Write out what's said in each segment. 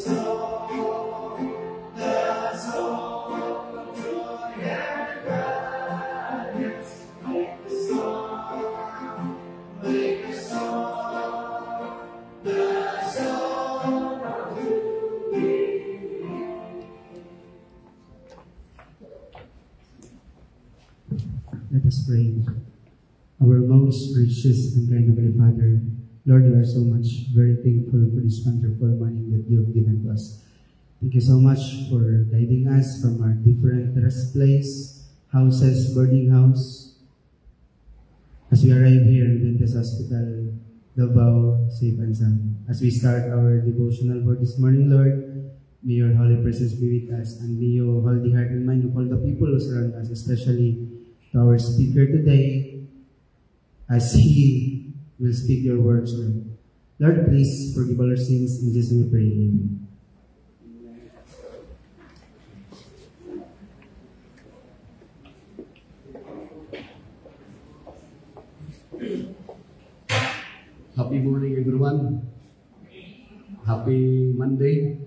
Let us pray. Our most gracious and kind Heavenly Father, Lord, we are so much very thankful for this wonderful morning that you have given to us. Thank you so much for guiding us from our different rest place, houses, boarding house. As we arrive here in Bentes Hospital, Davao, safe and sound. As we start our devotional for this morning, Lord, may your holy presence be with us, and may you hold the heart and mind of all the people who surround us, especially to our speaker today, as he will speak your words, Lord. Lord, please forgive all our sins. In Jesus' name we pray. Amen. Happy morning, everyone. Happy Monday.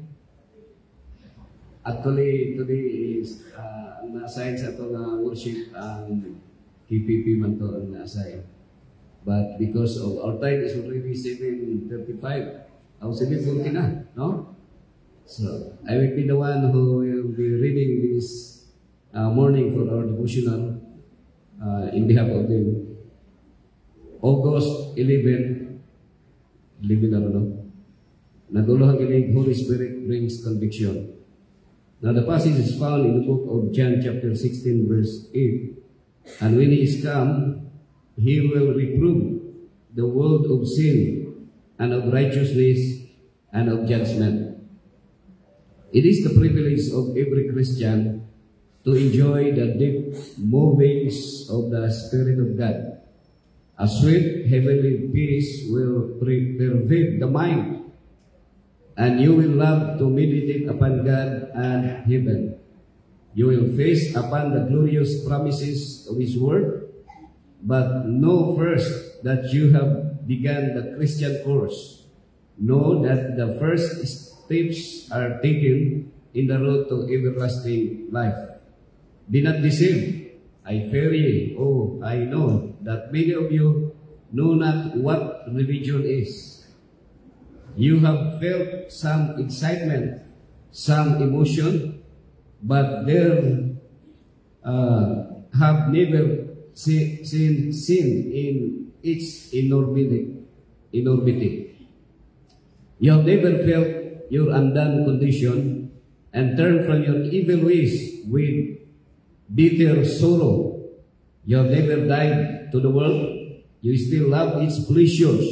Actually, today is na-assign sa ito na worship ang KPP man to ang na-assign. But because of our time is already 7:35, 7:40 na, no? So, I will be the one who will be reading this morning for our devotional in behalf of the August 11 na ano, naguluhan kinig Holy Spirit brings conviction. Now the passage is found in the book of John chapter 16 verse 8. And when he is come, he will reprove the world of sin and of righteousness and of judgment. It is the privilege of every Christian to enjoy the deep movings of the Spirit of God. A sweet heavenly peace will pervade the mind, and you will love to meditate upon God and heaven. You will face upon the glorious promises of His Word, but know first that you have begun the Christian course. Know that the first steps are taken in the road to everlasting life. Be not deceived. I fear ye, oh, I know that many of you know not what religion is. You have felt some excitement, some emotion, but there have never seen sin in its enormity. You have never felt your undone condition and turned from your evil ways with bitter sorrow. You have never died to the world. You still love its pleasures.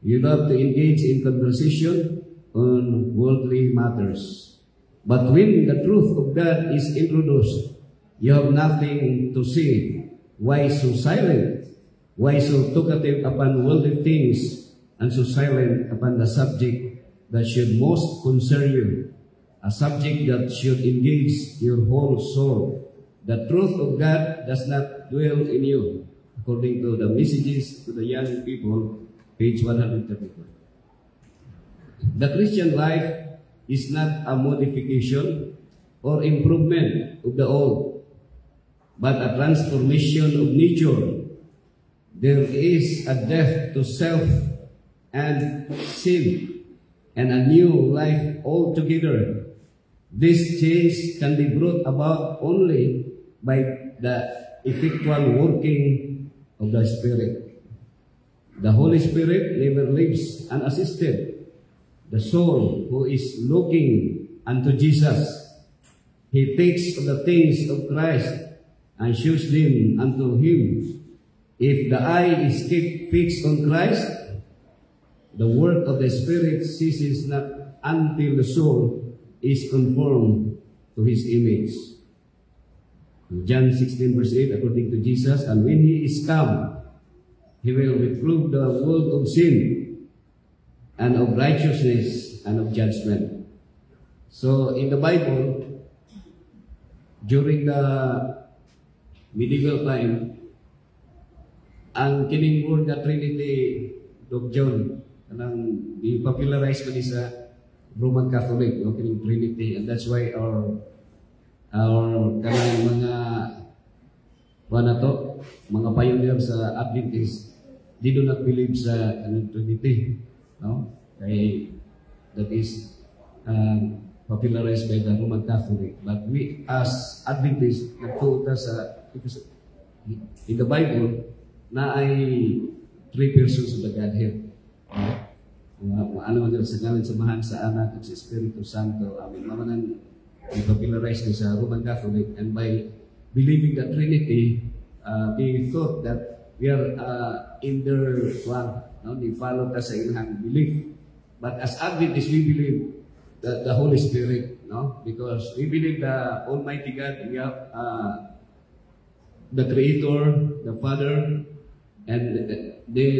You love to engage in conversation on worldly matters. But when the truth of God is introduced, you have nothing to say. Why so silent? Why so talkative upon worldly things and so silent upon the subject that should most concern you? A subject that should engage your whole soul. The truth of God does not dwell in you, according to the messages to the young people, page 134. The Christian life is not a modification or improvement of the old, but a transformation of nature. There is a death to self and sin, and a new life altogether. This change can be brought about only by the effectual working of the Spirit. The Holy Spirit never leaves unassisted the soul who is looking unto Jesus. He takes the things of Christ and shows them unto Him. If the eye is kept fixed on Christ, the work of the Spirit ceases not until the soul is conformed to His image. John 16 verse 8, according to Jesus, and when He is come, He will reprove the world of sin and of righteousness and of judgment. So in the Bible, during the medieval time, ang kining word nga Trinity, Dr. John, kanang i-popularize ko ni sa Roman Catholic, no, kining Trinity, and that's why our kanang mga mga pioneer sa Adventist, they do not believe sa Trinity, no? Kay that is popularized by the Roman Catholic. But we as Adventists nagtuo sa, because in the Bible na ay 3 persons of the Godhead. Ano man sa ngalan samahan sa Anak at sa Espiritu Santo. Amin. Mamanang i-popularize sa Roman Catholic, and by believing the Trinity, they thought that we are in their one. No? They follow us sa ilang belief. But as Adventists, we believe that the Holy Spirit, no? Because we believe the Almighty God, we have the Creator, the Father, and then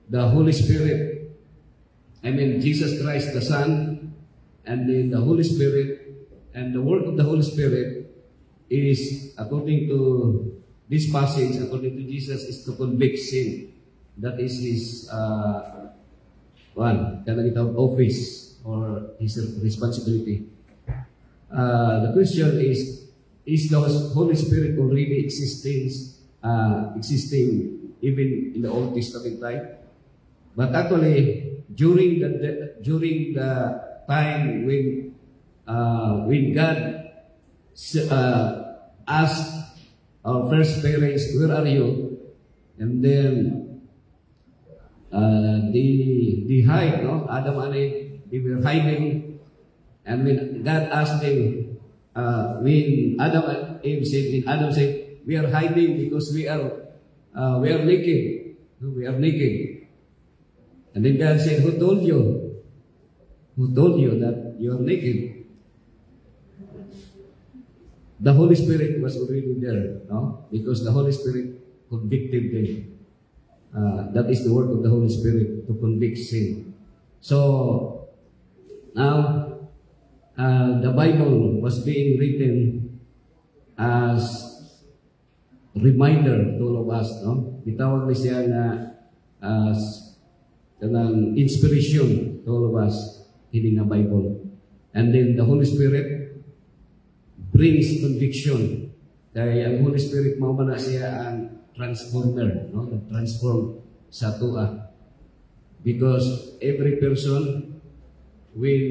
the Holy Spirit. I mean, Jesus Christ, the Son, and then the Holy Spirit, and the work of the Holy Spirit is, according to this passage, according to Jesus, is to convict sin. That is his office or his responsibility. The question is the Holy Spirit already existing even in the Old Testament time? But actually, during the time when God asked our first parents, "Where are you?" And then they hide, no? Adam and Eve, they were hiding. And when God asked them, when Adam said, "We are hiding because we are naked. We are naked." And then God said, "Who told you? Who told you that you are naked?" The Holy Spirit was already there, no? Because the Holy Spirit convicted them. That is the work of the Holy Spirit, to convict sin. So now the Bible was being written as reminder to all of us, no? Itawag ni siya na as kanang inspiration to all of us in the Bible. And then the Holy Spirit brings conviction. Kaya ang Holy Spirit mao man siya ang transformer, no? Transform sa tuwa. Because every person when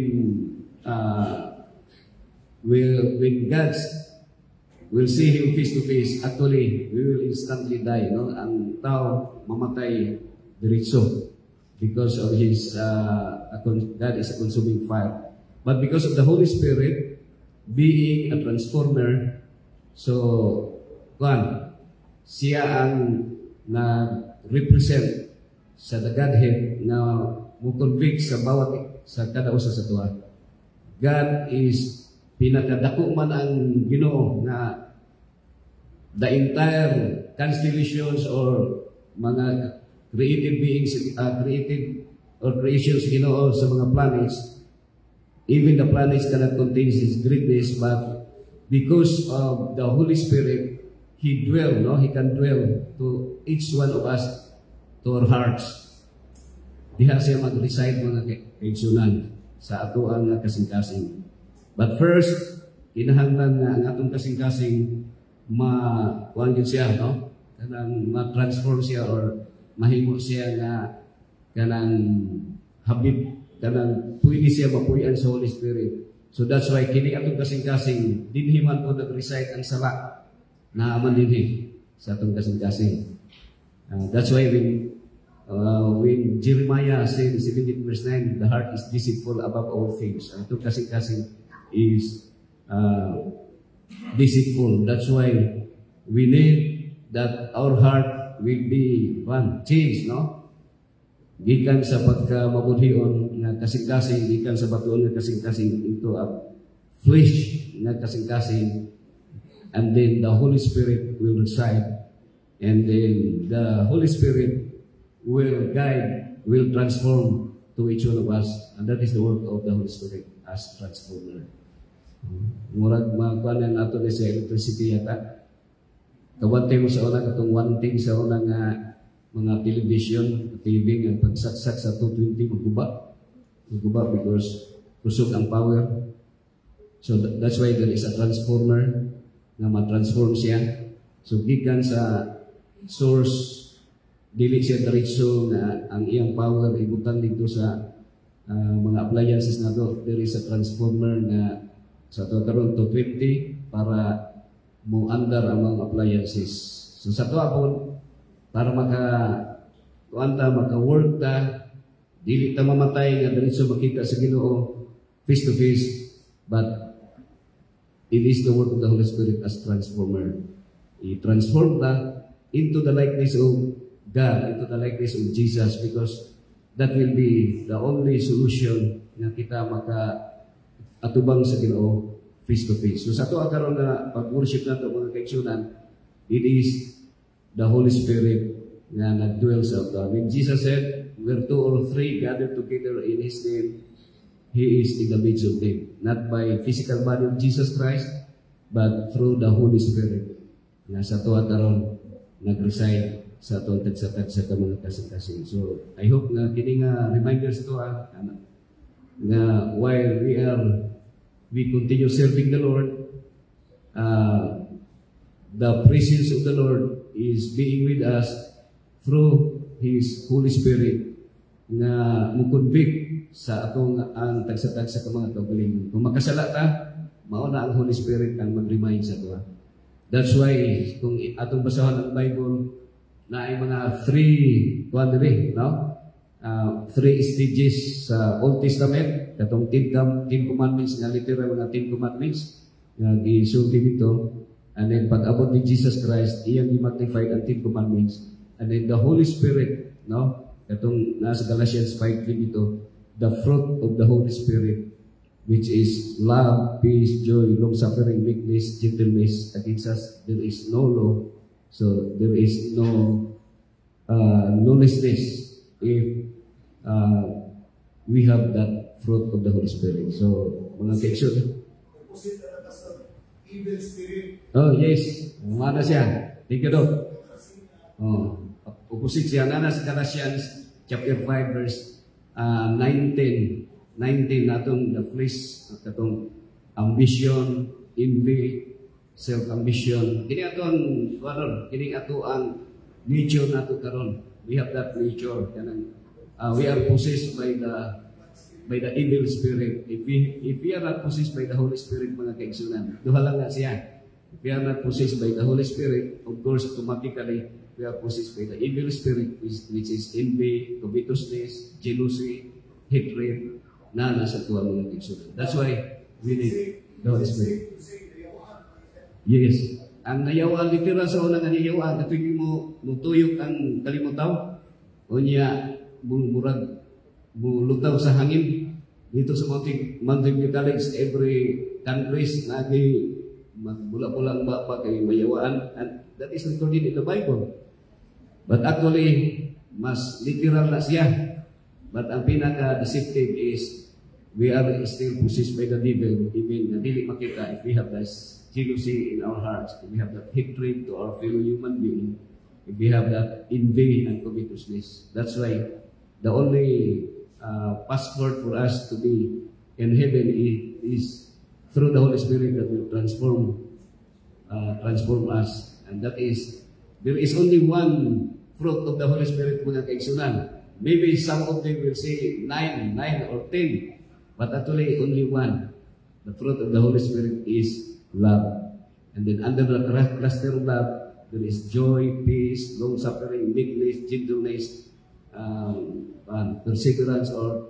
God will see him face to face, actually we will instantly die, no? Ang tao mamatay diretso because of his God is a consuming fire. But because of the Holy Spirit being a transformer, so siya ang na-represent sa the Godhead na mo-convict sa bawat sa kada usa sa tuwa. God is pinakadako man ang Ginoo na the entire constellations or mga created beings, created or creations Ginoo sa mga planets. Even the planets cannot contain His greatness, but because of the Holy Spirit, He can dwell to each one of us, to our hearts. Diha siya mag-reside mga kaigsunan sa ato ang kasing-kasing. But first, kinahanglan nga ang atong kasing-kasing ma-kuhan yun siya, no? Kanang ma-transform siya or mahimo siya nga kanang habit, kanang pwede siya mapuyan sa Holy Spirit. So that's why kini atong kasing-kasing dinhi man po nag-reside ang sala na aman dinhi sa atong kasing-kasing. That's why when Jeremiah said 17 verse 9, the heart is deceitful above all things. Ang atong kasing-kasing is deceitful. That's why we need that our heart will be changed, no? Gikan sa pagkamabudhion nga kasing-kasing, gikan sa batuon nga kasing-kasing into a flesh nga kasing-kasing, and then the Holy Spirit will reside, and then the Holy Spirit will guide, will transform to each one of us, and that is the work of the Holy Spirit as transformer. Murag magkuhan nato ni sa electricity yata. Kawante mo sa una katong one thing sa una nga mga television, TV nga pagsaksak sa 220 magguba. Guba because kusog ang power. So that's why there is a transformer na ma-transform siya. So gikan sa source, dili siya diretso na ang iyang power ibutang dito sa mga appliances na to. There is a transformer na sa karon to 20 para mo andar ang mga appliances. So sa to apon para maka-work ta, dili ta mamatay nga diretso makita sa Ginoo face to face, but it is the work of the Holy Spirit as transformer. I-transform ta into the likeness of God, into the likeness of Jesus, because that will be the only solution na kita maka-atubang sa Ginoo face to face. So sa to karon na pag-worship nato mga kaigsunan, it is the Holy Spirit na nag-dwell sa ato. When Jesus said, where two or three gathered together in His name, He is in the midst of them. Not by physical body of Jesus Christ, but through the Holy Spirit. Na sa to karon nag-reside sa atong tagsa-tagsa ka mga kasing-kasing. So, I hope na kini nga reminders to nga while we continue serving the Lord, the presence of the Lord is being with us through His Holy Spirit na mo-convict sa atong ang tagsa-tagsa ka mga kaugalingon. Kung makasala ta, mauna ang Holy Spirit ang mag-remind sa ato. That's why kung atong basahan ang Bible na ay mga three stages sa Old Testament, katong Ten Commandments nga literal mga Ten Commandments nga gisulti dito, and then pag-abot ni Jesus Christ, iyang i-magnify ang Ten Commandments, and then the Holy Spirit, katong nasa Galatians 5:3 dito, the fruit of the Holy Spirit, which is love, peace, joy, long-suffering, meekness, gentleness. Against us, there is no law. So, there is no lawlessness if we have that fruit of the Holy Spirit. So, mga kaigsoon. Evil spirit. Oh, yes. Mana siya. Thank you, Doc. Opposite siya. Nana sa Galatians chapter 5 verse 19 natong the flesh, katong ambition, envy, self-ambition. Kini aton karon, kini ato ang nature nato karon. We have that nature. We are possessed by the evil spirit. If we are not possessed by the Holy Spirit, mga kaigsunan, duha lang nga siya. If we are not possessed by the Holy Spirit, of course, automatically, we are possessed by the evil spirit, which is envy, covetousness, jealousy, hatred, na nasa tuwa mga kaigsunan. That's why we need the Holy Spirit. Yes. Ang nayawan, literal sa unang nayawan, katuloy mo tuyok ang kalimutaw, o niya, murag, mulutaw sa hangin. Dito sa Mountain View College, every countries, nagi, magbula-bulang pa kay mayawaan, and that is recorded in the Bible. But actually, mas literal na siya. But ang pinaka-deceptive is, we are still possessed by the devil, even na dili makita if we have this jealousy in our hearts, if we have that hatred to our fellow human being, if we have that envy and covetousness. That's why the only passport for us to be in heaven is through the Holy Spirit that will transform us. And that is, there is only one fruit of the Holy Spirit, mga kaigsunan. Maybe some of them will say 9 or 10, but actually only one. The fruit of the Holy Spirit is love. And then under the cluster of love, there is joy, peace, long-suffering, meekness, gentleness, perseverance or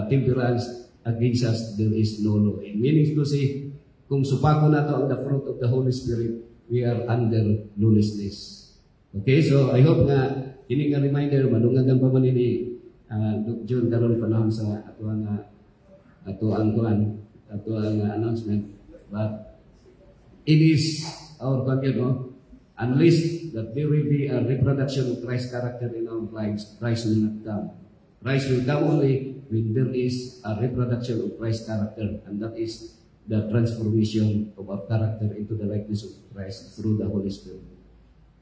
temperance. Against us, there is no law. Meaning to say, kung supako na to ang the fruit of the Holy Spirit, we are under lawlessness. Okay, so I hope nga, ini nga reminder, madungagan pa man ini, John karon panahon sa ato ang announcement. But it is our commitment, unless that there will be a reproduction of Christ's character in our lives, Christ will not come. Christ will come only when there is a reproduction of Christ's character, and that is the transformation of our character into the likeness of Christ through the Holy Spirit.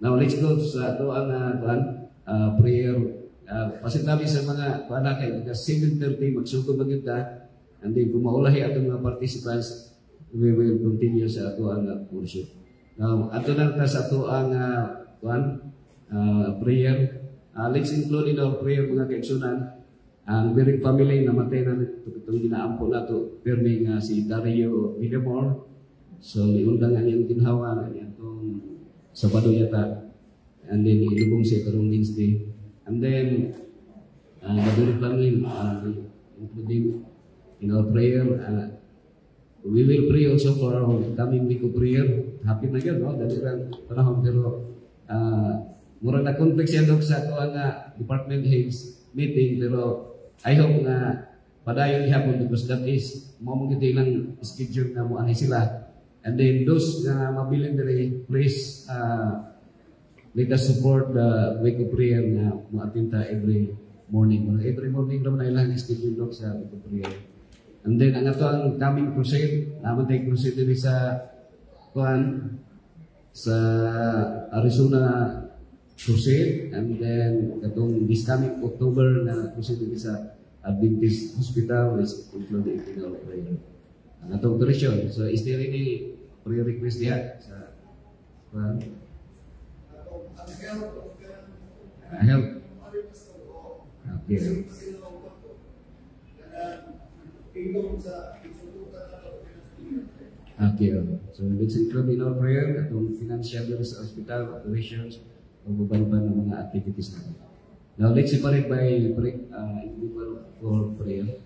Now let's go sa ato ang prayer pasitabi sa mga paana kay mga 7:30 magsugod magyud ta, and then kung maulahi atong mga participants, we will continue sa ato ang worship. Ato na ta sa ato ang prayer. Let's include in our prayer mga kaigsunan ang very family na matay na itong ginaampo na to permi nga si Dario Villamor. So iundang ang iyang ginhawa nga itong Sabado yata, and then ilubong siya karong Wednesday. And then the very family including in our prayer, we will pray also for our coming week of prayer. Happy na yun, no? Dali lang panahon, pero murang na-conflict siya doon sa ito ang department heads meeting, pero I hope nga padayon ihapon because that is mamagiti lang schedule na mo anay sila. And then those na mabiling diri, please let us support the week of prayer na mo-attend every morning. Every morning naman ay lang schedule doon sa week of prayer. And then ang ato ang coming crusade, naman tayo crusade diri sa Arizona crusade, and then katong this coming October na crusade sa Adventist Hospital is included in our prayer. Ang atong tradition. So is there any prayer request diha sa help? Okay. Okay. So let's include in our prayer atong financial sa hospital operations o guban-ban ng mga activities natin. Now let's separate by individual for prayer.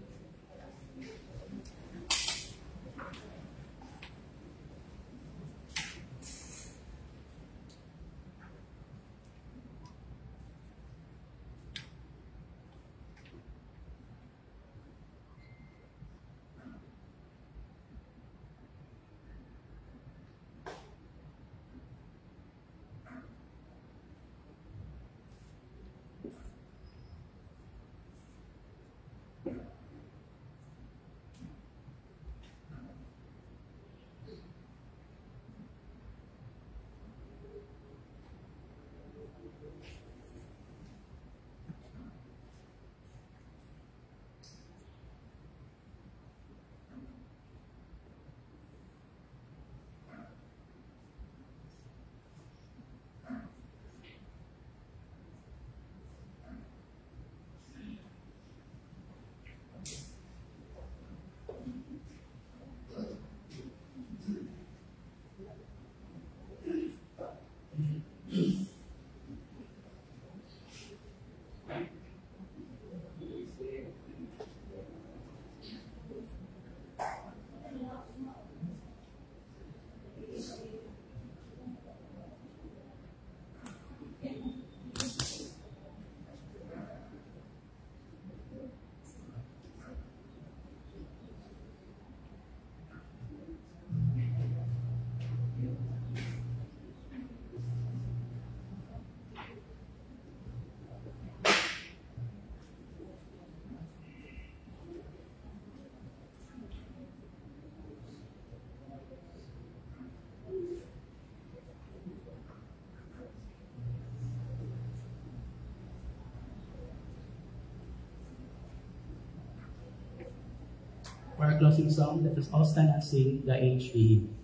For our closing song, let us all stand and sing The Age We Live.